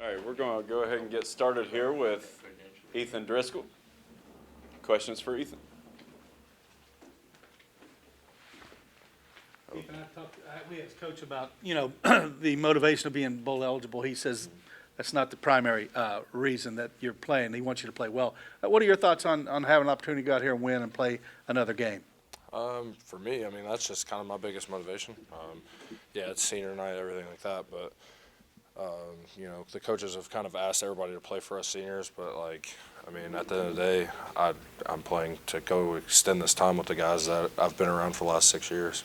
All right, we're going to go ahead and get started here with Ethan Driscoll. Questions for Ethan? Ethan, we asked Coach about, the motivation of being bowl eligible. He says that's not the primary reason that you're playing. He wants you to play well. What are your thoughts on having an opportunity to go out here and win and play another game? For me, I mean, that's just kind of my biggest motivation. Yeah, it's senior night, everything like that, but the coaches have kind of asked everybody to play for us seniors, but I mean, at the end of the day, I'm playing to go extend this time with the guys that I've been around for the last 6 years.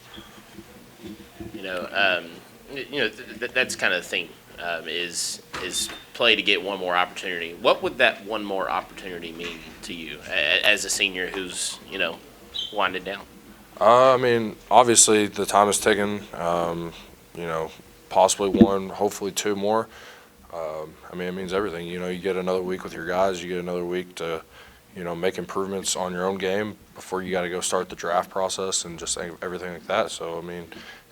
That's kind of the thing, is play to get one more opportunity. What would that one more opportunity mean to you as a senior who's, winding down? I mean, obviously the time is ticking, possibly one, hopefully two more. I mean, it means everything. You get another week with your guys. You get another week to, make improvements on your own game before you got to go start the draft process and just everything like that. So, I mean,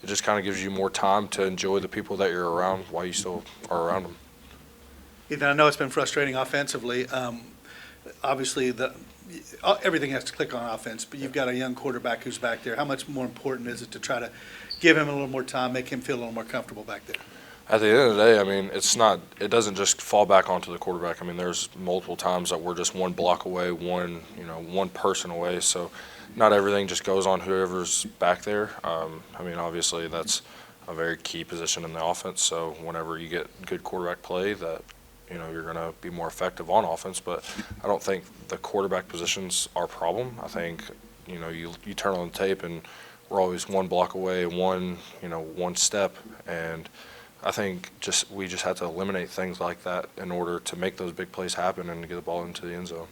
it just kind of gives you more time to enjoy the people that you're around while you still are around them. Ethan, I know it's been frustrating offensively. Obviously, everything has to click on offense, but you've got a young quarterback who's back there. How much more important is it to try to give him a little more time, make him feel a little more comfortable back there? At the end of the day, I mean, it doesn't just fall back onto the quarterback. I mean, there's multiple times that we're just one block away, one person away. So not everything just goes on whoever's back there. I mean, obviously that's a very key position in the offense. So whenever you get good quarterback play, that you're going to be more effective on offense. But I don't think the quarterback position's our problem. I think you turn on the tape and we're always one block away, one step, and I think we just have to eliminate things like that in order to make those big plays happen and to get the ball into the end zone.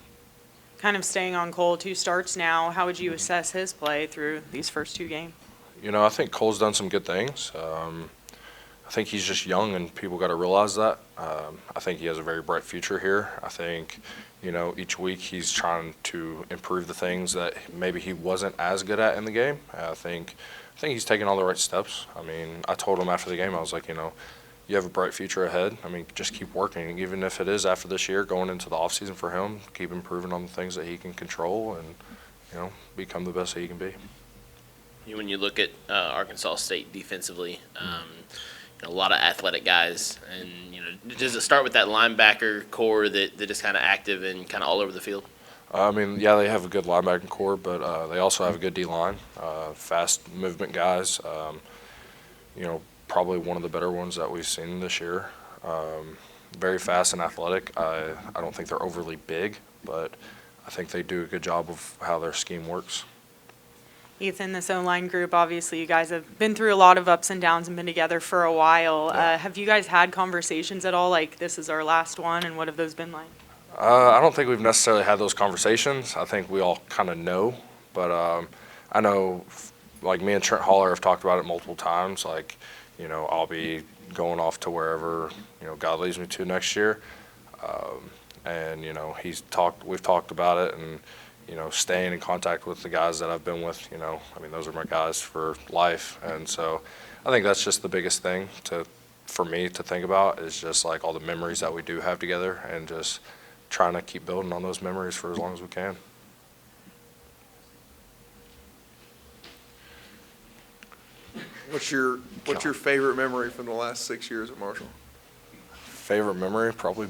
Kind of staying on Cole, 2 starts now. How would you assess his play through these first 2 games? I think Cole's done some good things. I think he's just young, and people got to realize that. I think he has a very bright future here. I think, each week he's trying to improve the things that maybe he wasn't as good at in the game. I think he's taking all the right steps. I mean, I told him after the game, I was like, you have a bright future ahead. I mean, just keep working. Even if it is after this year, going into the offseason for him, keep improving on the things that he can control and, become the best that he can be. When you look at Arkansas State defensively, a lot of athletic guys, and does it start with that linebacker core that is kind of active and kind of all over the field? I mean, yeah, they have a good linebacking core, but they also have a good D-line, fast movement guys. Probably one of the better ones that we've seen this year. Very fast and athletic. I don't think they're overly big, but I think they do a good job of how their scheme works. Ethan, this O-line group, obviously you guys have been through a lot of ups and downs and been together for a while. Yeah. Have you guys had conversations at all, like this is our last one, and what have those been like? I don't think we've necessarily had those conversations. I think we all kind of know, but I know, like me and Trent Holler have talked about it multiple times. I'll be going off to wherever God leads me to next year, and we've talked about it, and staying in contact with the guys that I've been with. I mean, those are my guys for life, and so I think that's just the biggest thing for me to think about is just like all the memories that we do have together, and just trying to keep building on those memories for as long as we can. What's your favorite memory from the last 6 years at Marshall? Favorite memory? Probably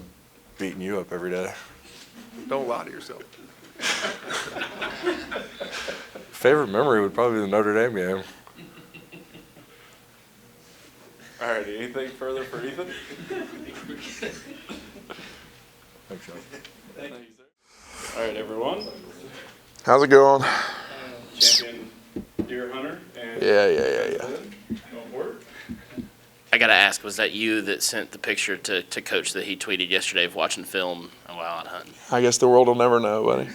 beating you up every day. Don't lie to yourself. Favorite memory would probably be the Notre Dame game. All right, anything further for Ethan? Thanks, Sean. Thank you, sir. All right, everyone. How's it going? Champion Deer Hunter. And Yeah. Go for it. I got to ask, was that you that sent the picture to Coach that he tweeted yesterday of watching film while out hunting? I guess the world will never know, buddy.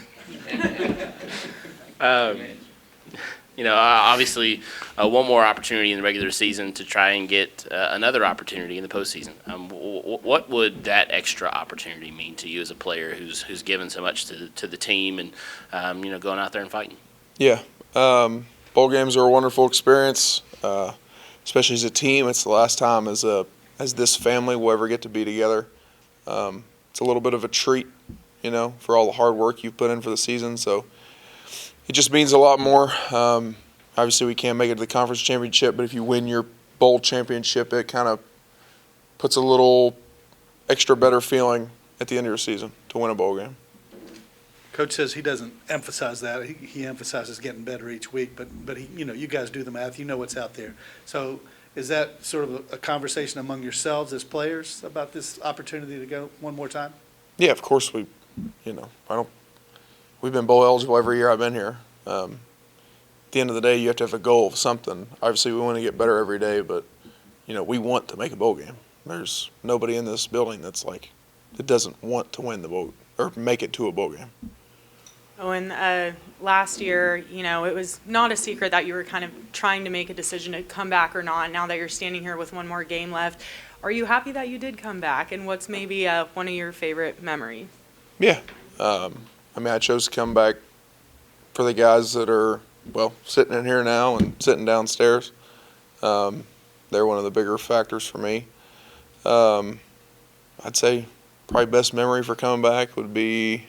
Obviously, one more opportunity in the regular season to try and get another opportunity in the postseason. What would that extra opportunity mean to you as a player who's given so much to the team and going out there and fighting? Yeah. Bowl games are a wonderful experience, especially as a team. It's the last time as this family will ever get to be together. It's a little bit of a treat, you know, for all the hard work you've put in for the season. So it just means a lot more. Obviously, we can't make it to the conference championship, but if you win your bowl championship, it kind of puts a little extra better feeling at the end of your season to win a bowl game. Coach says he doesn't emphasize that. He emphasizes getting better each week, but he, you know, you guys do the math. You know what's out there. So is that sort of a conversation among yourselves as players about this opportunity to go one more time? Yeah, of course we've been bowl eligible every year I've been here. At the end of the day, you have to have a goal of something. Obviously, we want to get better every day, but, you know, we want to make a bowl game. There's nobody in this building that doesn't want to win the bowl or make it to a bowl game. Oh, and last year, you know, it was not a secret that you were kind of trying to make a decision to come back or not. Now that you're standing here with one more game left, are you happy that you did come back? And what's maybe one of your favorite memories? Yeah. I mean, I chose to come back for the guys that are, well, sitting in here now and sitting downstairs. They're one of the bigger factors for me. I'd say probably best memory for coming back would be,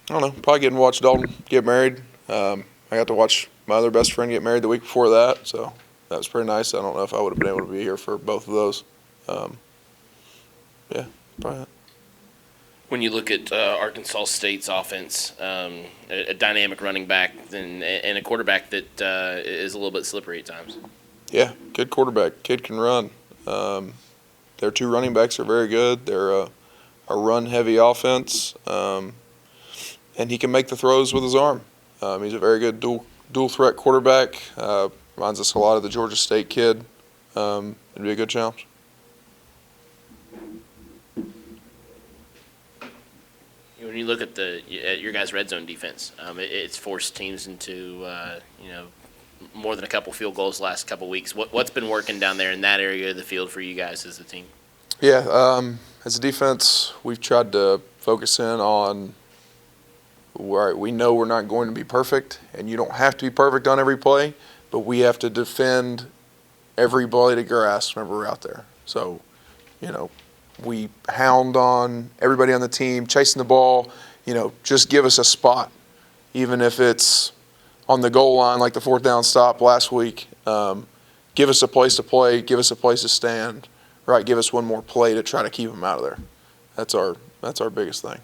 I don't know, probably getting to watch Dalton get married. I got to watch my other best friend get married the week before that, so that was pretty nice. I don't know if I would have been able to be here for both of those. Yeah, probably that. When you look at Arkansas State's offense, a dynamic running back and a quarterback that is a little bit slippery at times. Yeah, good quarterback. Kid can run. Their two running backs are very good. They're a run-heavy offense, and he can make the throws with his arm. He's a very good dual-threat quarterback. Reminds us a lot of the Georgia State kid. It'd be a good challenge. When you look at your guys' red zone defense, it's forced teams into more than a couple field goals the last couple weeks. What's been working down there in that area of the field for you guys as a team? Yeah, as a defense, we've tried to focus in on where we know we're not going to be perfect, and you don't have to be perfect on every play, but we have to defend every blade of grass whenever we're out there. So, you know, we hound on everybody on the team, chasing the ball, you know, just give us a spot, even if it's on the goal line like the fourth down stop last week. Give us a place to play, give us a place to stand, right? Give us one more play to try to keep them out of there. That's our biggest thing.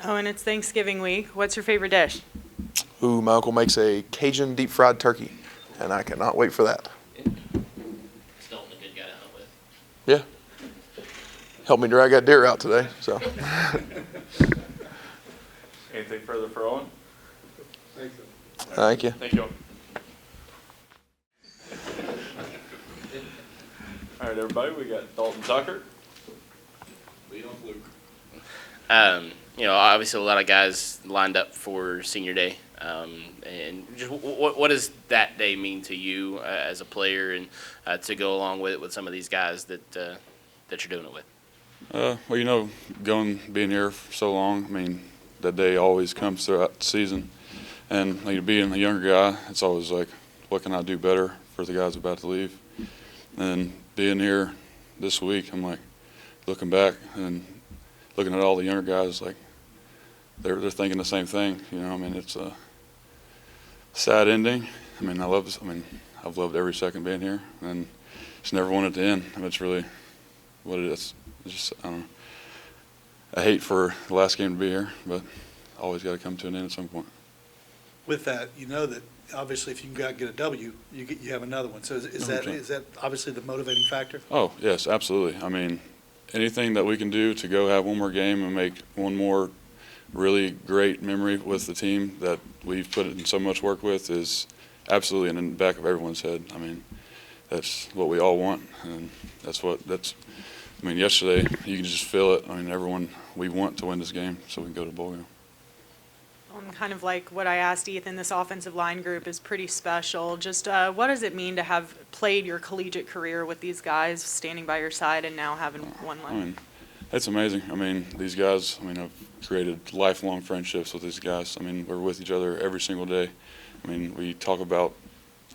Oh, and it's Thanksgiving week. What's your favorite dish? Ooh, my uncle makes a Cajun deep fried turkey, and I cannot wait for that. Still a good guy to hunt with. Yeah. Helped me drag that deer out today, so. Anything further for Owen? Thank you. Thank you. All right, everybody, we got Dalton Tucker. Lead off Luke. Obviously a lot of guys lined up for senior day. And just what does that day mean to you as a player and to go along with some of these guys that you're doing it with? Well, you know, being here for so long, I mean, that day always comes throughout the season. And like, being a younger guy, it's always like, what can I do better for the guys about to leave? And being here this week, I'm like, looking back and looking at all the younger guys, like, they're thinking the same thing. You know, I mean, it's a sad ending. I mean, I've loved every second being here, and just never wanted to end. I mean, it's really what it is. It's just, I don't know. I hate for the last game to be here, but always got to come to an end at some point. With that, you know that obviously if you can get a W, you have another one. So is that obviously the motivating factor? Oh, yes, absolutely. I mean, anything that we can do to go have one more game and make one more really great memory with the team that we've put in so much work with is absolutely in the back of everyone's head. I mean, that's what we all want, and I mean, yesterday, you can just feel it. I mean, we want to win this game so we can go to the bowl game. Kind of like what I asked Ethan, this offensive line group is pretty special. Just what does it mean to have played your collegiate career with these guys standing by your side and now having one left? I mean, it's amazing. I mean, these guys, I've created lifelong friendships with these guys. I mean, we're with each other every single day. I mean, we talk about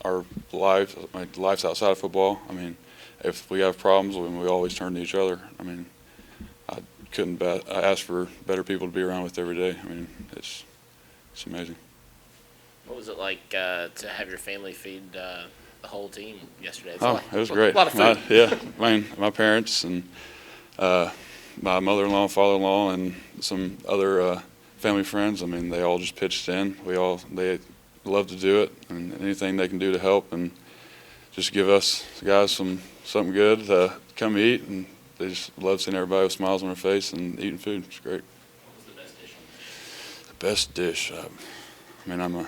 our lives, like lives outside of football. I mean, if we have problems, we always turn to each other. I mean, I ask for better people to be around with every day. I mean, it's amazing. What was it like to have your family feed the whole team yesterday? It was great. A lot of food. Yeah, my parents and my mother-in-law and father-in-law and some other family friends. I mean, they all just pitched in. They love to do it, and anything they can do to help and just give us guys something good to come eat. And they just love seeing everybody with smiles on their face and eating food. It's great. What was the best dish on the The best dish. I mean, I'm a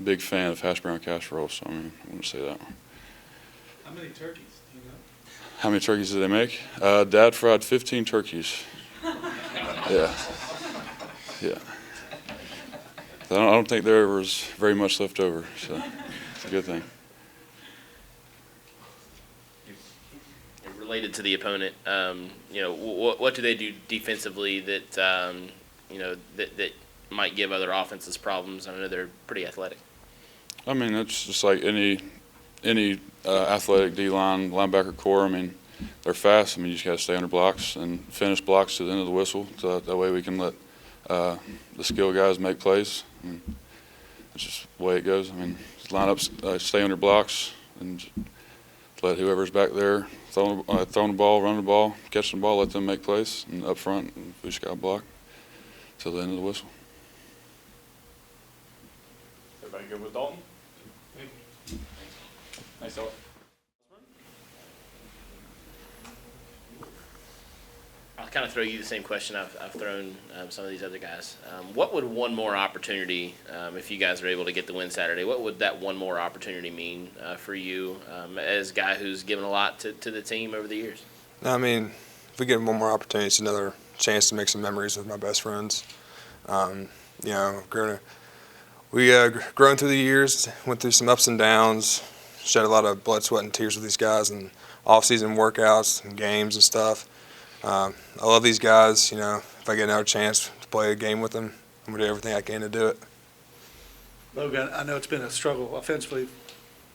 big fan of hash brown casserole, so I mean, I wouldn't say that one. How many turkeys do you know? How many turkeys did they make? Dad fried 15 turkeys. Yeah. Yeah. I don't think there was very much left over, so it's a good thing. Related to the opponent, what do they do defensively that that might give other offenses problems? I know they're pretty athletic. I mean, it's just like any athletic D-line, linebacker core. I mean, they're fast. I mean, you just got to stay under blocks and finish blocks to the end of the whistle, so that way we can let the skill guys make plays. And that's just the way it goes. I mean, just line up, stay under blocks, and just let whoever's back there throwing the ball, running the ball, catching the ball, let them make plays. And up front, we just got to block till the end of the whistle. Everybody good with Dalton? Nice help. I'll kind of throw you the same question I've thrown some of these other guys. What would one more opportunity, if you guys are able to get the win Saturday, what would that one more opportunity mean for you as a guy who's given a lot to the team over the years? I mean, if we get one more opportunity, it's another chance to make some memories with my best friends. We grown through the years, went through some ups and downs, shed a lot of blood, sweat, and tears with these guys in off-season workouts and games and stuff. I love these guys. If I get another chance to play a game with them, I'm going to do everything I can to do it. Logan, I know it's been a struggle offensively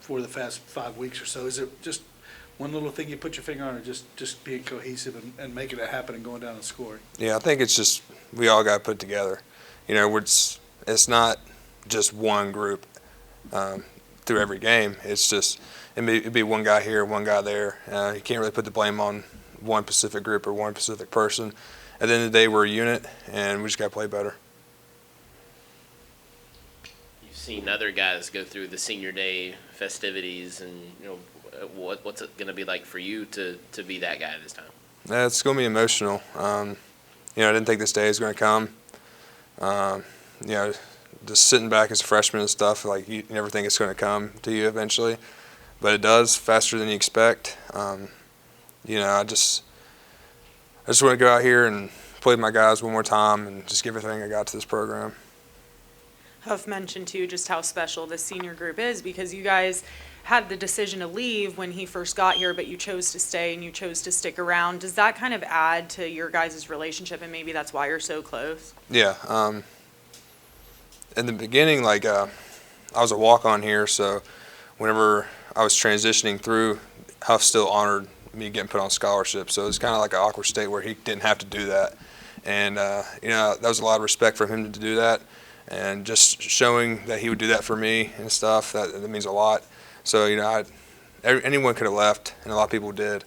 for the past 5 weeks or so. Is it just one little thing you put your finger on, or just being cohesive and making it happen and going down and scoring? Yeah, I think it's just we all got to put it together. It's not just one group through every game. It's just it'd be one guy here, one guy there. You can't really put the blame on one specific group or one specific person. At the end of the day, we're a unit, and we just got to play better. You've seen other guys go through the senior day festivities, and what's it going to be like for you to be that guy this time? It's going to be emotional. I didn't think this day was going to come. Just sitting back as a freshman and stuff, like you never think it's going to come to you eventually, but it does faster than you expect. I just want to go out here and play with my guys one more time and just give everything I got to this program. Huff mentioned too just how special this senior group is, because you guys had the decision to leave when he first got here, but you chose to stay and you chose to stick around. Does that kind of add to your guys' relationship, and maybe that's why you're so close? Yeah. In the beginning, I was a walk-on here, so whenever I was transitioning through, Huff still honored me getting put on scholarship. So it was kind of like an awkward state where he didn't have to do that. And, that was a lot of respect for him to do that. And just showing that he would do that for me and stuff, that means a lot. So, anyone could have left, and a lot of people did.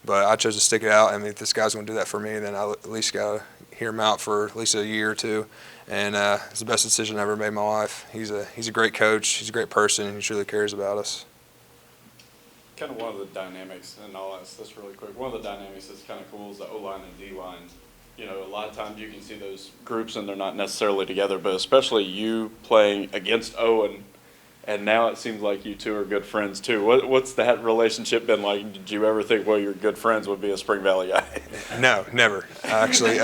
But I chose to stick it out. I mean, if this guy's going to do that for me, then I at least got to hear him out for at least a year or two. And it's the best decision I ever made in my life. He's a great coach. He's a great person, and he truly cares about us. Kind of one of the dynamics, and I'll ask this really quick. One of the dynamics that's kind of cool is the O-line and D-line. A lot of times you can see those groups and they're not necessarily together, but especially you playing against Owen, and now it seems like you two are good friends too. What's that relationship been like? Did you ever think, well, your good friends would be a Spring Valley guy? No, never. Actually,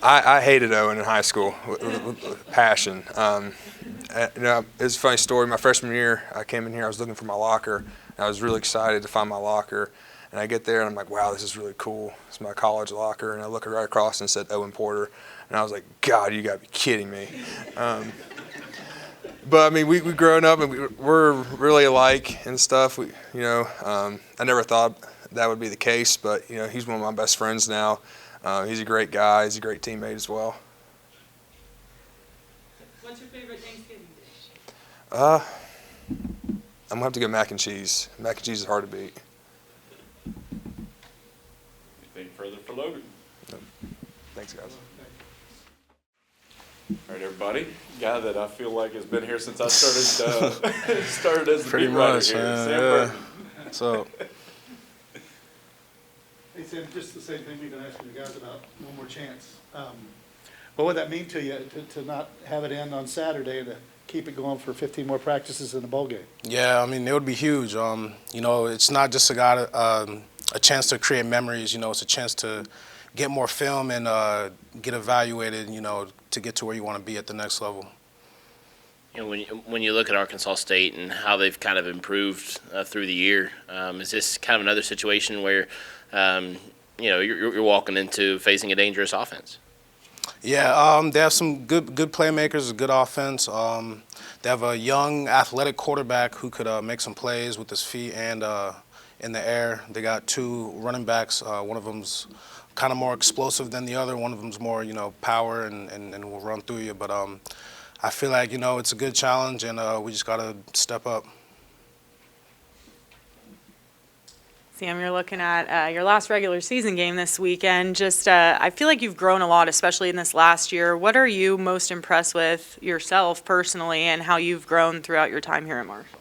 I hated Owen in high school with passion. It was a funny story. My freshman year, I came in here, I was looking for my locker. I was really excited to find my locker, and I get there and I'm like, wow, this is really cool. It's my college locker, and I look right across and it said Owen Porter, and I was like, God, you gotta be kidding me. But I mean, we've grown up and we're really alike and stuff. I never thought that would be the case, but he's one of my best friends now. He's a great guy. He's a great teammate as well. What's your favorite Thanksgiving dish? I'm gonna have to go mac and cheese. Mac and cheese is hard to beat. Anything further for Logan? Thanks, guys. All right, everybody. Guy that I feel like has been here since I started as the Pretty beat writer much, here. man. Sam Yeah. Burton. So, Hey, Sam, just the same thing we've been asking the guys about, one more chance. What would that mean to you to not have it end on Saturday and to keep it going for 15 more practices in the bowl game? yeah, I mean, it would be huge. It's not just a chance to create memories. It's a chance to get more film and get evaluated, to get to where you want to be at the next level. When you look at Arkansas State and how they've kind of improved through the year, is this kind of another situation where you're walking into facing a dangerous offense? Yeah, they have some good playmakers, a good offense. They have a young, athletic quarterback who could make some plays with his feet and in the air. They got two running backs. One of them's kind of more explosive than the other. One of them's more, power and will run through you. But I feel like, it's a good challenge, and we just got to step up. Sam, you're looking at your last regular season game this weekend. I feel like you've grown a lot, especially in this last year. What are you most impressed with yourself personally and how you've grown throughout your time here at Marshall?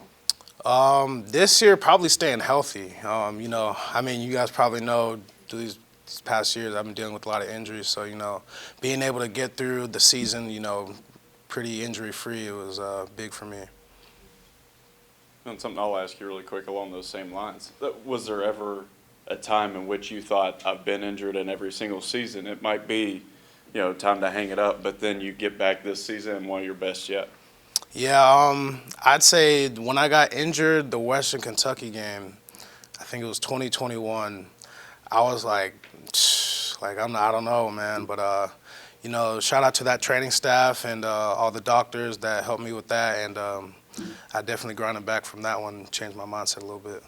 This year, probably staying healthy. You guys probably know through these past years I've been dealing with a lot of injuries. So, being able to get through the season, pretty injury-free, it was big for me. And something I'll ask you really quick along those same lines. Was there ever a time in which you thought, I've been injured in every single season? It might be, time to hang it up, but then you get back this season and one of your best yet. Yeah, I'd say when I got injured, the Western Kentucky game, I think it was 2021, I was like, I don't know, man. But, shout out to that training staff and all the doctors that helped me with that. And I definitely grinded back from that one, changed my mindset a little bit.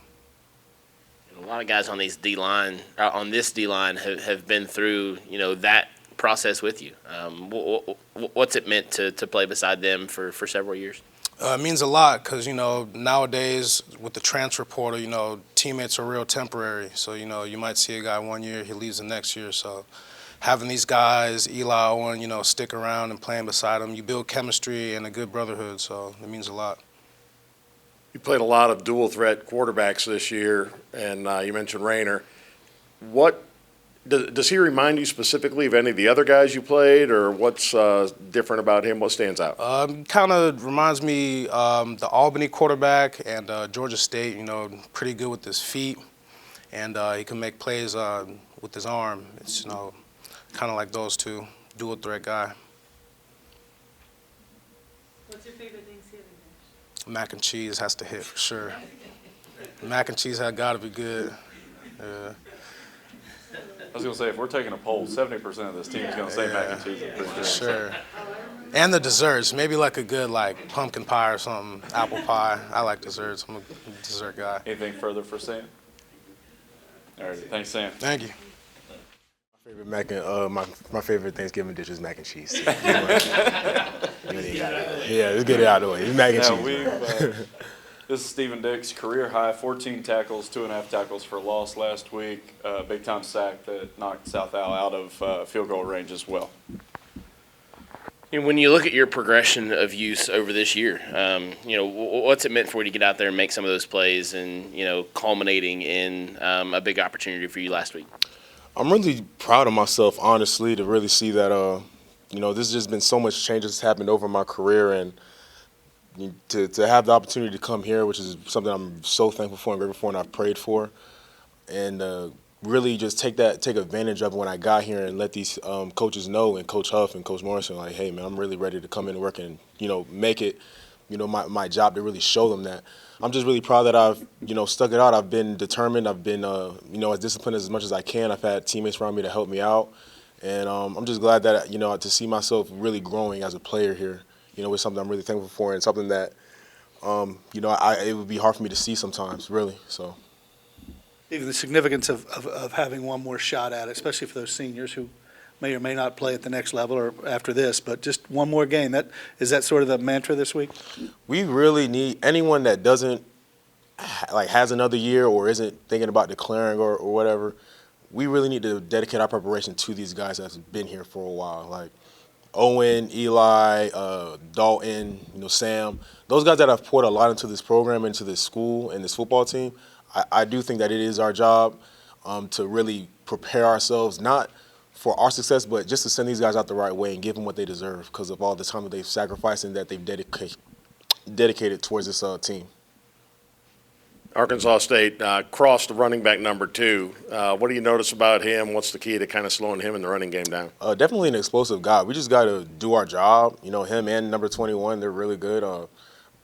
A lot of guys on this D-line have been through, that process with you. What's it meant to play beside them for several years? It means a lot because, nowadays with the transfer portal, teammates are real temporary. So, you might see a guy 1 year, he leaves the next year. So having these guys, Eli, Owen, stick around and playing beside them, you build chemistry and a good brotherhood. So it means a lot. You played a lot of dual threat quarterbacks this year, and you mentioned Rayner. What does he remind you specifically of any of the other guys you played, or what's different about him? What stands out? Kind of reminds me the Albany quarterback and Georgia State. Pretty good with his feet, and he can make plays with his arm. It's kind of like those two, dual threat guy. What's your favorite Thanksgiving dish? Mac and cheese has to hit for sure. Mac and cheese has got to be good. Yeah. I was going to say, if we're taking a poll, 70% of this team is going to say mac and cheese. For sure. And the desserts, maybe like a good pumpkin pie or something, apple pie. I like desserts. I'm a dessert guy. Anything further for Sam? All right, thanks, Sam. Thank you. My favorite Thanksgiving dish is mac and cheese. Yeah, let's get it out of the way. It's mac and cheese. This is Stephen Dick's career high, 14 tackles, 2.5 tackles for loss last week. Big time sack that knocked South Al out of field goal range as well. And when you look at your progression of use over this year, what's it meant for you to get out there and make some of those plays and, culminating in a big opportunity for you last week? I'm really proud of myself, honestly, to really see that, this has just been so much change that's happened over my career, and to have the opportunity to come here, which is something I'm so thankful for and grateful for and I've prayed for, and really just take advantage of it when I got here and let these coaches know, and Coach Huff and Coach Morrison, like, hey, man, I'm really ready to come in and work and, make it, my job to really show them that. I'm just really proud that I've, stuck it out. I've been determined. I've been, as disciplined as much as I can. I've had teammates around me to help me out. And I'm just glad that, to see myself really growing as a player here, is something I'm really thankful for and something that, it would be hard for me to see sometimes, really. So. Even the significance of having one more shot at it, especially for those seniors who may or may not play at the next level or after this, but just one more game. Is that sort of the mantra this week? We really need anyone that doesn't, has another year or isn't thinking about declaring or whatever, we really need to dedicate our preparation to these guys that's been here for a while. Like Owen, Eli, Dalton, Sam, those guys that have poured a lot into this program, into this school and this football team. I do think that it is our job to really prepare ourselves, not for our success, but just to send these guys out the right way and give them what they deserve because of all the time that they've sacrificed and that they've dedicated towards this team. Arkansas State crossed the running back number 2. What do you notice about him? What's the key to kind of slowing him in the running game down? Definitely an explosive guy. We just got to do our job. Him and number 21, they're really good.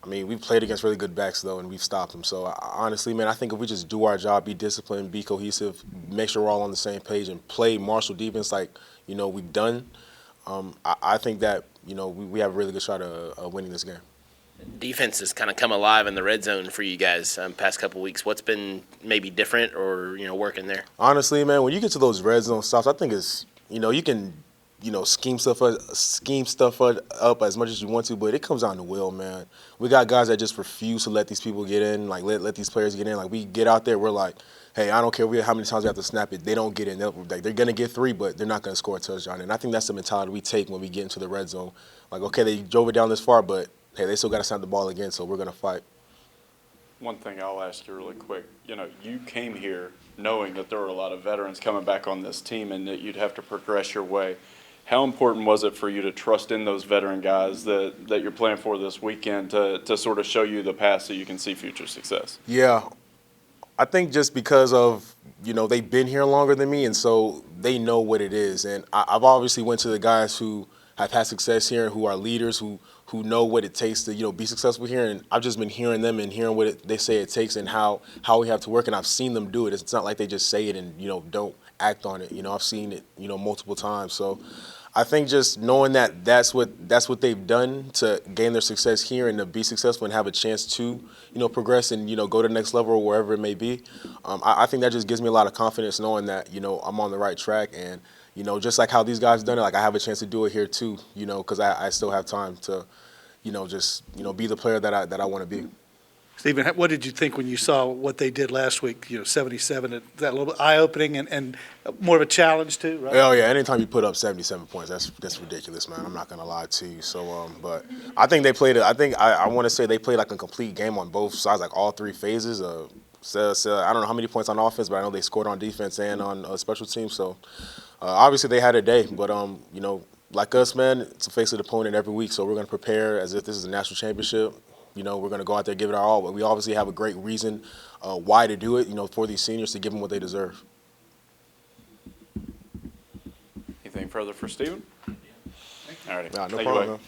We've played against really good backs, though, and we've stopped them. So, honestly, man, I think if we just do our job, be disciplined, be cohesive, make sure we're all on the same page, and play martial defense like, we've done, I think that, we have a really good shot of winning this game. Defense has kind of come alive in the red zone for you guys past couple weeks. What's been maybe different or, working there? Honestly, man, when you get to those red zone stops, I think it's, you can – scheme stuff up as much as you want to, but it comes down to will, man. We got guys that just refuse to let these people get in, like let these players get in. Like we get out there, we're like, hey, I don't care how many times we have to snap it. They don't get in. They're going to get 3, but they're not going to score a touchdown. And I think that's the mentality we take when we get into the red zone. Like, okay, they drove it down this far, but, hey, they still got to snap the ball again, so we're going to fight. One thing I'll ask you really quick. You came here knowing that there were a lot of veterans coming back on this team and that you'd have to progress your way. How important was it for you to trust in those veteran guys that you're playing for this weekend to sort of show you the path so you can see future success? Yeah. I think just because of, they've been here longer than me, and so they know what it is. And I've obviously went to the guys who have had success here and who are leaders, who know what it takes to, be successful here. And I've just been hearing them and hearing what they say it takes and how we have to work. And I've seen them do it. It's not like they just say it and, don't act on it. I've seen it, multiple times. So I think just knowing that that's what they've done to gain their success here and to be successful and have a chance to, progress and, go to the next level or wherever it may be. I think that just gives me a lot of confidence knowing that, I'm on the right track and, just like how these guys done it, like I have a chance to do it here too, because I still have time to, just, be the player that I want to be. Stephen, what did you think when you saw what they did last week? 77, is that a little bit eye-opening and more of a challenge too, right? Oh yeah, anytime you put up 77 points, that's ridiculous, man. I'm not gonna lie to you. So, but I think they played. I want to say they played like a complete game on both sides, like all 3 phases. So I don't know how many points on offense, but I know they scored on defense and on special teams. So obviously they had a day, but like us, man, it's a face-it opponent every week. So we're gonna prepare as if this is a national championship. We're going to go out there, give it our all, but we obviously have a great reason why to do it, for these seniors to give them what they deserve. Anything further for Stephen? All right. No Take it problem, away. man.